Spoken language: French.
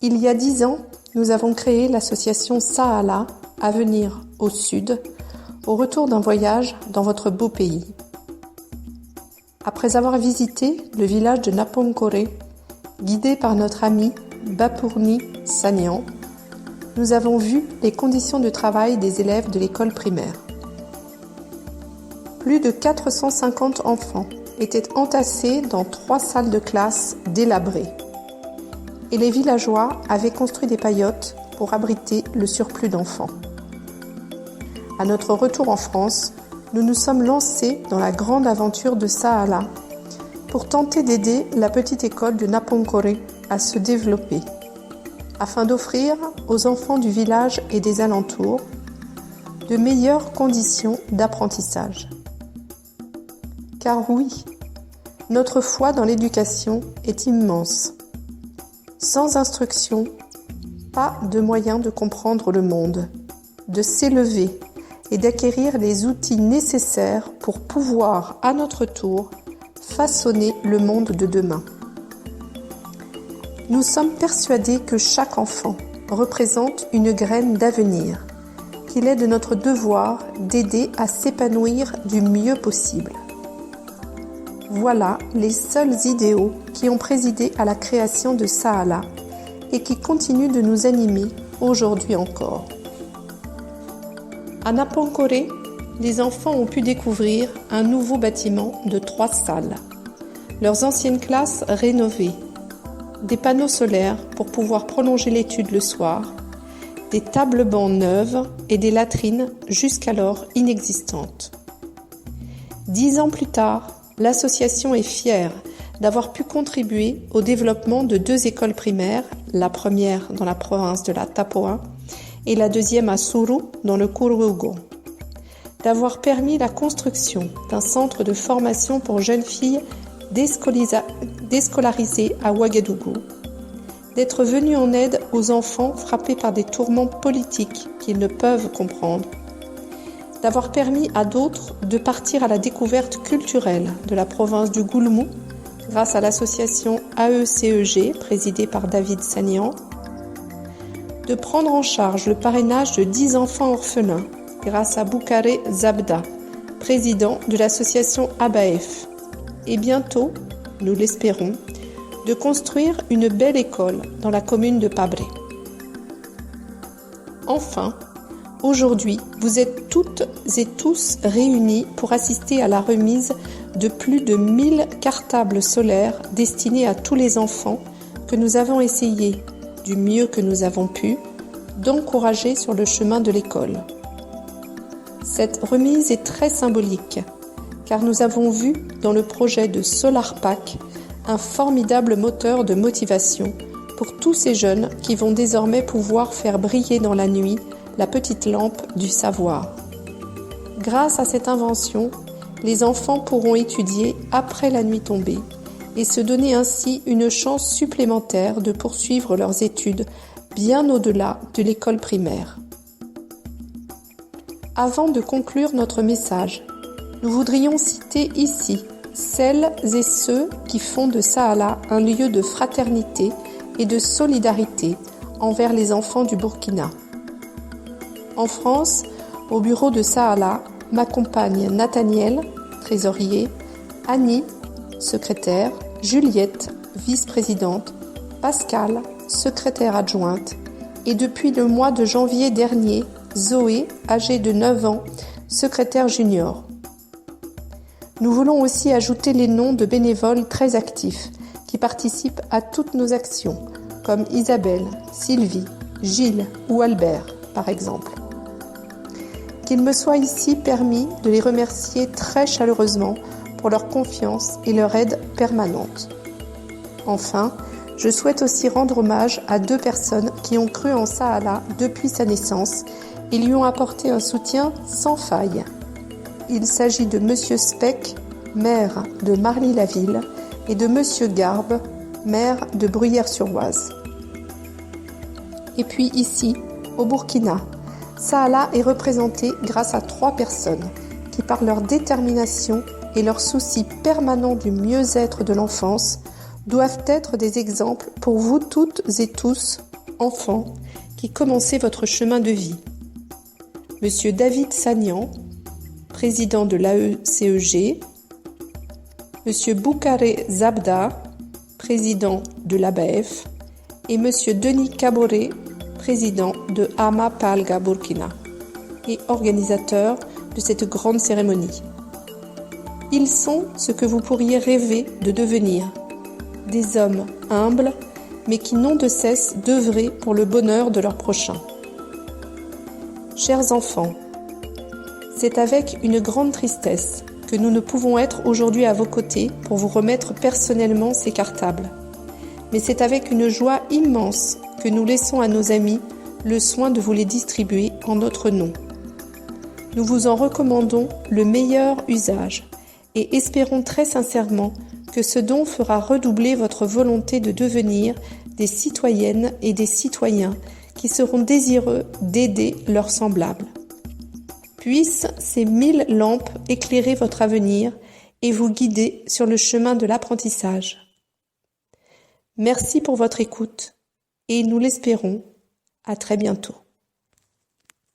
Il y a 10 ans, nous avons créé l'association Saala, Avenir au Sud, au retour d'un voyage dans votre beau pays. Après avoir visité le village de Naponkore, guidé par notre ami Bapurni Sagnan, nous avons vu les conditions de travail des élèves de l'école primaire. Plus de 450 enfants étaient entassés dans 3 salles de classe délabrées. Et les villageois avaient construit des paillotes pour abriter le surplus d'enfants. À notre retour en France, nous nous sommes lancés dans la grande aventure de Saala pour tenter d'aider la petite école de Naponkore à se développer, afin d'offrir aux enfants du village et des alentours de meilleures conditions d'apprentissage. Car oui, notre foi dans l'éducation est immense. Sans instruction, pas de moyen de comprendre le monde, de s'élever et d'acquérir les outils nécessaires pour pouvoir, à notre tour, façonner le monde de demain. Nous sommes persuadés que chaque enfant représente une graine d'avenir, qu'il est de notre devoir d'aider à s'épanouir du mieux possible. Voilà les seuls idéaux qui ont présidé à la création de Saala et qui continuent de nous animer aujourd'hui encore. À Naponkore, les enfants ont pu découvrir un nouveau bâtiment de 3 salles, leurs anciennes classes rénovées, des panneaux solaires pour pouvoir prolonger l'étude le soir, des tables bancs neuves et des latrines jusqu'alors inexistantes. 10 ans plus tard, l'association est fière d'avoir pu contribuer au développement de 2 écoles primaires, la première dans la province de la Tapoa et la deuxième à Suru dans le Kurugo, d'avoir permis la construction d'un centre de formation pour jeunes filles déscolarisées à Ouagadougou, d'être venu en aide aux enfants frappés par des tourments politiques qu'ils ne peuvent comprendre, d'avoir permis à d'autres de partir à la découverte culturelle de la province du Goulmou grâce à l'association AECEG présidée par David Sagnan, de prendre en charge le parrainage de 10 enfants orphelins grâce à Boukare Zabda, président de l'association ABAEF, et bientôt, nous l'espérons, de construire une belle école dans la commune de Pabré. Enfin, aujourd'hui, vous êtes toutes et tous réunis pour assister à la remise de plus de 1000 cartables solaires destinés à tous les enfants que nous avons essayé, du mieux que nous avons pu, d'encourager sur le chemin de l'école. Cette remise est très symbolique, car nous avons vu dans le projet de Solar Pack un formidable moteur de motivation pour tous ces jeunes qui vont désormais pouvoir faire briller dans la nuit la petite lampe du savoir. Grâce à cette invention, les enfants pourront étudier après la nuit tombée et se donner ainsi une chance supplémentaire de poursuivre leurs études bien au-delà de l'école primaire. Avant de conclure notre message, nous voudrions citer ici celles et ceux qui font de Saala un lieu de fraternité et de solidarité envers les enfants du Burkina. En France, au bureau de Saala, m'accompagnent Nathaniel, trésorier, Annie, secrétaire, Juliette, vice-présidente, Pascal, secrétaire adjointe, et depuis le mois de janvier dernier, Zoé, âgée de 9 ans, secrétaire junior. Nous voulons aussi ajouter les noms de bénévoles très actifs qui participent à toutes nos actions, comme Isabelle, Sylvie, Gilles ou Albert, par exemple. Qu'il me soit ici permis de les remercier très chaleureusement pour leur confiance et leur aide permanente. Enfin, je souhaite aussi rendre hommage à 2 personnes qui ont cru en Saala depuis sa naissance et lui ont apporté un soutien sans faille. Il s'agit de Monsieur Speck, maire de Marly-la-Ville, et de Monsieur Garbe, maire de Bruyères-sur-Oise. Et puis ici, au Burkina, Saala est représenté grâce à 3 personnes qui, par leur détermination et leur souci permanent du mieux-être de l'enfance, doivent être des exemples pour vous toutes et tous enfant qui commencez votre chemin de vie. Monsieur David Sagnan, président de l'AECEG, Monsieur Boukaré Zabda, président de l'ABF, et Monsieur Denis Caboret, président de Ama Palga Burkina, et organisateur de cette grande cérémonie. Ils sont ce que vous pourriez rêver de devenir, des hommes humbles, mais qui n'ont de cesse d'œuvrer pour le bonheur de leurs prochains. Chers enfants, c'est avec une grande tristesse que nous ne pouvons être aujourd'hui à vos côtés pour vous remettre personnellement ces cartables. Mais c'est avec une joie immense que nous laissons à nos amis le soin de vous les distribuer en notre nom. Nous vous en recommandons le meilleur usage et espérons très sincèrement que ce don fera redoubler votre volonté de devenir des citoyennes et des citoyens qui seront désireux d'aider leurs semblables. Puissent ces 1000 lampes éclairer votre avenir et vous guider sur le chemin de l'apprentissage. Merci pour votre écoute et nous l'espérons, à très bientôt.